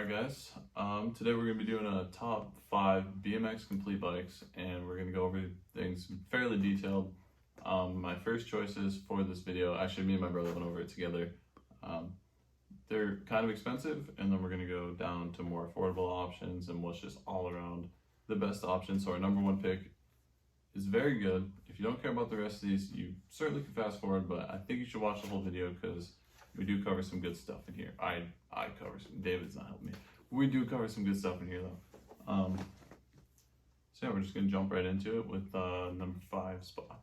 Alright guys, today we're going to be doing a top 5 Bmx Complete Bikes, and we're going to go over things fairly detailed. My first choices for this video, actually me and my brother went over it together. They're kind of expensive, and then we're going to go down to more affordable options and what's just all around the best option. So our number one pick is very good. If you don't care about the rest of these, you certainly can fast forward, but I think you should watch the whole video because we do cover some good stuff in here. I cover some, David's not helping me. We do cover some good stuff in here though. So yeah, we're just gonna jump right into it with number 5 spot.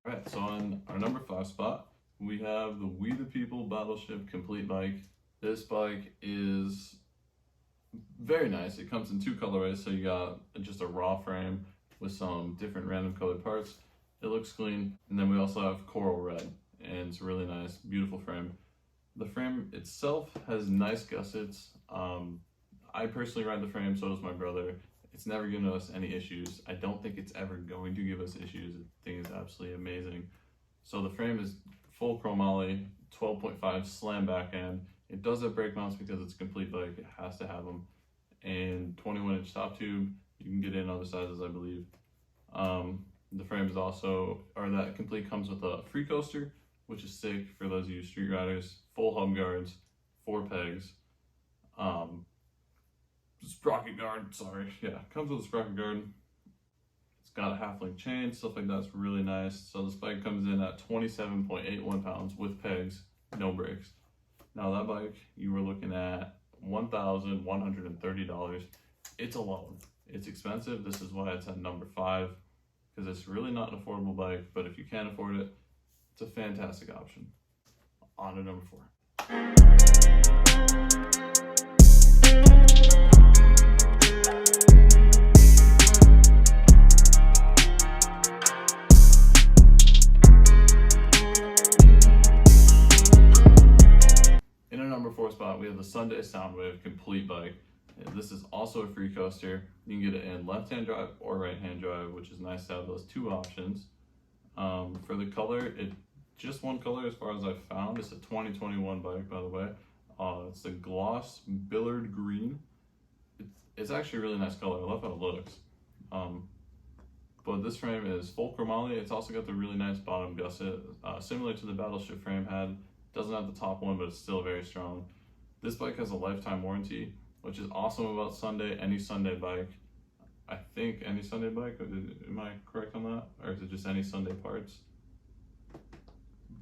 Alright, so on our number 5 spot, we have the We the People Battleship Complete Bike. This bike is very nice. It comes in 2 colorways, so you got just a raw frame with some different random colored parts. It looks clean, and then we also have coral red, and it's a really nice, beautiful frame. The frame itself has nice gussets. I personally ride the frame, so does my brother. It's never given us any issues. I don't think it's ever going to give us issues. The thing is absolutely amazing. So the frame is full chromoly, 12.5 slam back end. It does have brake mounts because it's a complete bike, it has to have them. And 21-inch top tube, you can get in other sizes, I believe. The frame is also, or that complete comes with a free coaster, which is sick for those of you street riders. Full hub guards, 4 pegs. Sprocket guard, sorry, yeah, comes with a sprocket guard. It's got a half-link chain, stuff like that's really nice. So this bike comes in at 27.81 pounds with pegs, no brakes. Now that bike, you were looking at $1,130. It's a loan. It's expensive. This is why it's at number 5, because it's really not an affordable bike, but if you can afford it, it's a fantastic option. On to number 4. Spot, we have the Sunday Soundwave Complete Bike. This is also a free coaster. You can get it in left-hand drive or right-hand drive, which is nice to have those 2 options. For the color, it's just one color as far as I've found. It's a 2021 bike, by the way. It's the gloss billard green. It's actually a really nice color. I love how it looks. But this frame is full chromoly. It's also got the really nice bottom gusset, similar to the Battleship frame had. Doesn't have the top one, but it's still very strong. This bike has a lifetime warranty, which is awesome about Sunday, any Sunday bike. I think any Sunday bike, am I correct on that? Or is it just any Sunday parts?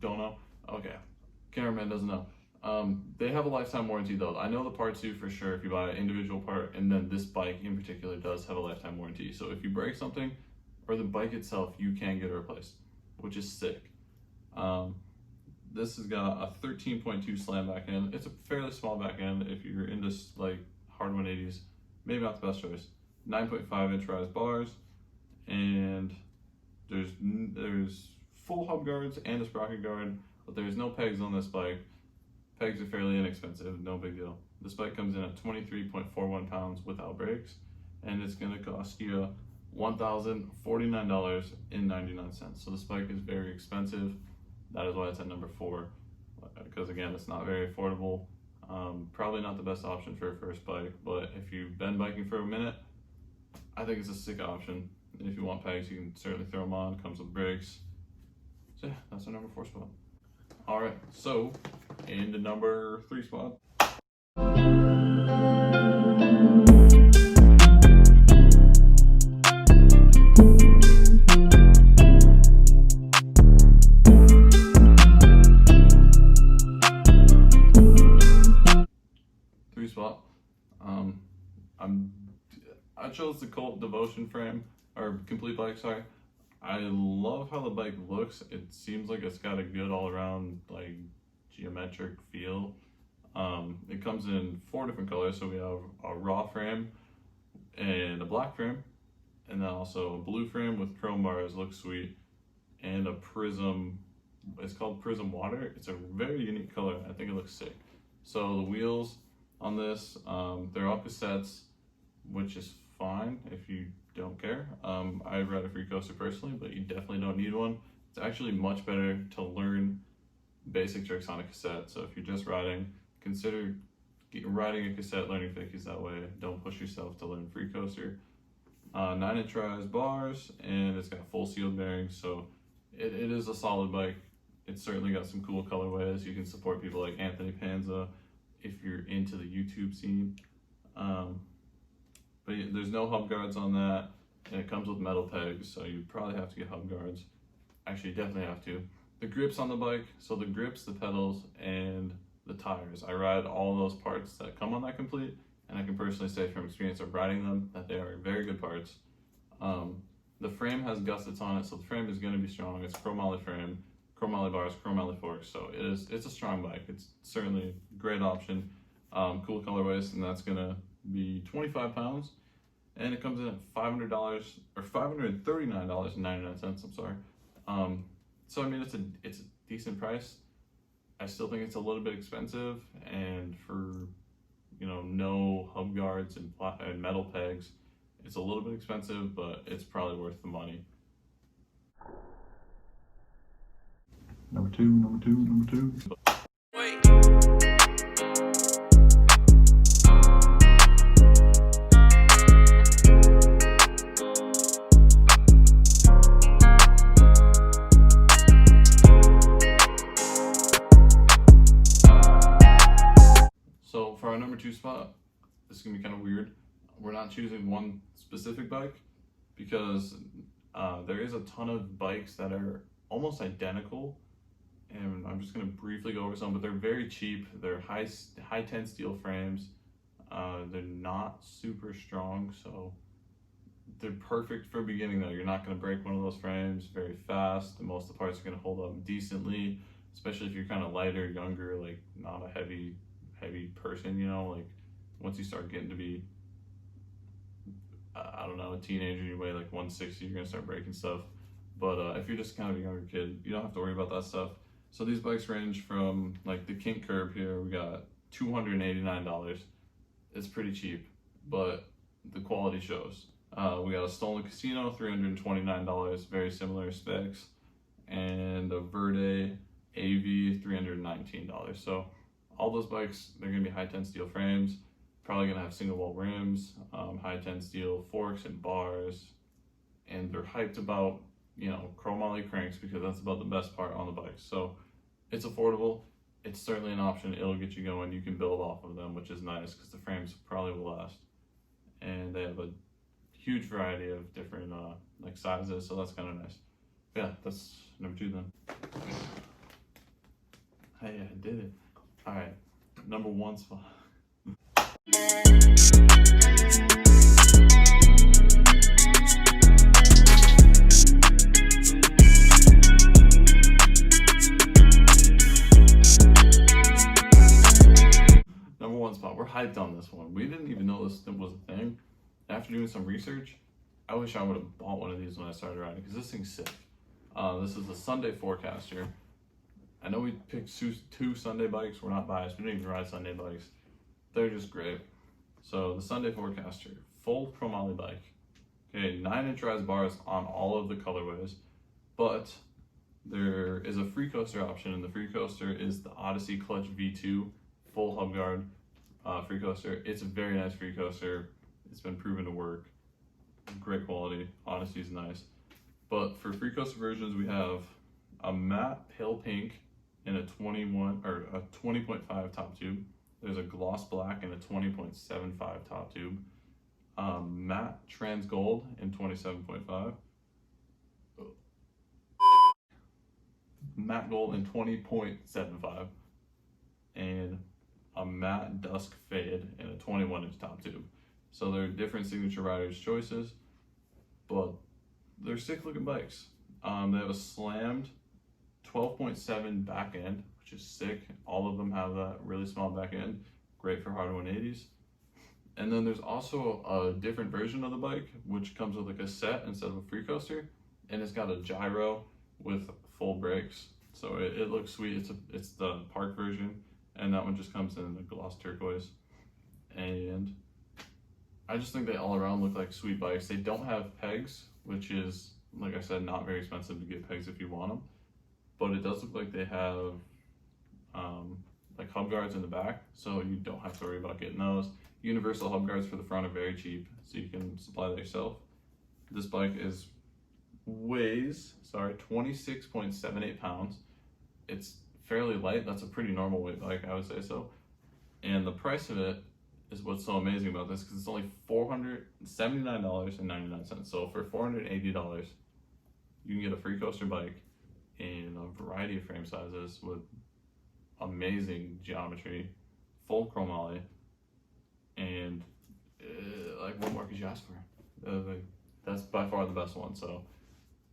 Don't know? Okay, cameraman doesn't know. They have a lifetime warranty though. I know the parts do for sure if you buy an individual part, and then this bike in particular does have a lifetime warranty. So if you break something, or the bike itself, you can get it replaced, which is sick. This has got a 13.2 slam back end. It's a fairly small back end if you're into like hard 180s. Maybe not the best choice. 9.5-inch rise bars, and there's full hub guards and a sprocket guard, but there's no pegs on this bike. Pegs are fairly inexpensive, no big deal. This bike comes in at 23.41 pounds without brakes, and it's gonna cost you $1,049.99. So this bike is very expensive. That is why it's at number 4, because again, it's not very affordable. Probably not the best option for a first bike, but if you've been biking for a minute, I think it's a sick option. And if you want pegs, you can certainly throw them on. Comes with brakes. So yeah, that's our number 4 spot. All right, so in the number 3 spot. 3 spot. I chose the Colt Devotion frame, or Complete Bike, sorry. I love how the bike looks. It seems like it's got a good all-around like geometric feel. It comes in 4 different colors, so we have a raw frame and a black frame, and then also a blue frame with chrome bars, looks sweet, and a prism. It's called Prism Water. It's a very unique color. I think it looks sick. So the wheels on this, they're all cassettes, which is fine if you don't care. I ride a free coaster personally, but you definitely don't need one. It's actually much better to learn basic tricks on a cassette. So if you're just riding, consider riding a cassette, learning fakies that way. Don't push yourself to learn free coaster. 9-inch rise bars, and it's got full sealed bearings, so it is a solid bike. It's certainly got some cool colorways. You can support people like Anthony Panza if you're into the YouTube scene. But yeah, there's no hub guards on that, and it comes with metal pegs, so you probably have to get hub guards. Actually, you definitely have to. The grips on the bike, so the grips, the pedals, and the tires. I ride all those parts that come on that Complete, and I can personally say from experience of riding them that they are very good parts. The frame has gussets on it, so the frame is going to be strong. It's chromoly frame, chromoly bars, chromoly forks, so it's a strong bike. It's certainly a great option. Cool colorways, and that's going to be 25 pounds, and it comes in at $500 or $539.99. I'm sorry. So I mean, it's a decent price. I still think it's a little bit expensive, and for no hub guards and metal pegs, it's a little bit expensive, but it's probably worth the money. Number two. So for our number 2 spot, this is gonna be kind of weird. We're not choosing one specific bike because there is a ton of bikes that are almost identical, and I'm just gonna briefly go over some, but they're very cheap. They're high 10 steel frames. They're not super strong, so they're perfect for beginning though. You're not gonna break one of those frames very fast. Most of the parts are gonna hold up decently, especially if you're kind of lighter, younger, like not a heavy person, like once you start getting to be, I don't know, a teenager, you weigh like 160, you're gonna start breaking stuff. But if you're just kind of a younger kid, you don't have to worry about that stuff. So these bikes range from like the kink curb here, we got $289. It's pretty cheap, but the quality shows. We got a Stolen Casino, $329, very similar specs, and a Verde AV, $319. So all those bikes, they're gonna be high 10 steel frames, probably gonna have single wall rims, high 10 steel forks and bars, and they're hyped about, chromoly cranks because that's about the best part on the bike. So it's affordable. It's certainly an option. It'll get you going. You can build off of them, which is nice because the frames probably will last. And they have a huge variety of different like sizes, so that's kind of nice. Yeah, that's number 2 then. Hey, I did it. All right, number 1 spot. Number 1 spot. We're hyped on this one. We didn't even know this was a thing. After doing some research, I wish I would have bought one of these when I started riding because this thing's sick. This is the Sunday Forecaster. I know we picked 2 Sunday bikes. We're not biased. We don't even ride Sunday bikes. They're just great. So the Sunday Forecaster, full chromoly bike. Okay, 9-inch rise bars on all of the colorways, but there is a free coaster option, and the free coaster is the Odyssey Clutch V2 full hub guard free coaster. It's a very nice free coaster. It's been proven to work. Great quality. Odyssey's nice. But for free coaster versions, we have a matte pale pink in a 20.5 top tube. There's a gloss black and a 20.75 top tube. Matte trans gold in 27.5. Matte gold in 20.75. And a matte dusk fade in a 21-inch top tube. So they're different signature riders' choices, but they're sick looking bikes. They have a slammed 12.7 back end, which is sick. All of them have that really small back end, great for hard 180s. And then there's also a different version of the bike, which comes with a cassette instead of a free coaster, and it's got a gyro with full brakes. So it looks sweet. It's the park version, and that one just comes in a gloss turquoise. And I just think they all around look like sweet bikes. They don't have pegs, which is, like I said, not very expensive to get pegs if you want them. But it does look like they have like hub guards in the back, so you don't have to worry about getting those. Universal hub guards for the front are very cheap, so you can supply that yourself. This bike weighs 26.78 pounds. It's fairly light. That's a pretty normal weight bike, I would say so. And the price of it is what's so amazing about this, because it's only $479.99. So for $480, you can get a free coaster bike in a variety of frame sizes with amazing geometry, full chromoly, and like, what more could you ask for? That's by far the best one. So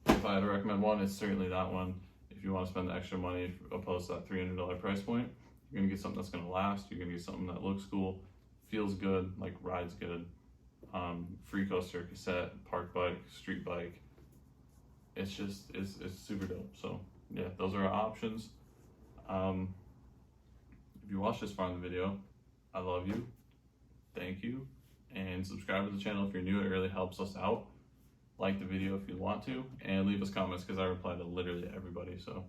if I had to recommend one, it's certainly that one. If you want to spend the extra money opposed to that $300 price point, you're gonna get something that's gonna last. You're gonna get something that looks cool, feels good, like rides good. Free coaster, cassette, park bike, street bike. It's super dope. So yeah, those are our options. If you watched this far in the video, I love you. Thank you. And subscribe to the channel if you're new. It really helps us out. Like the video if you want to, and leave us comments, because I reply to literally everybody. So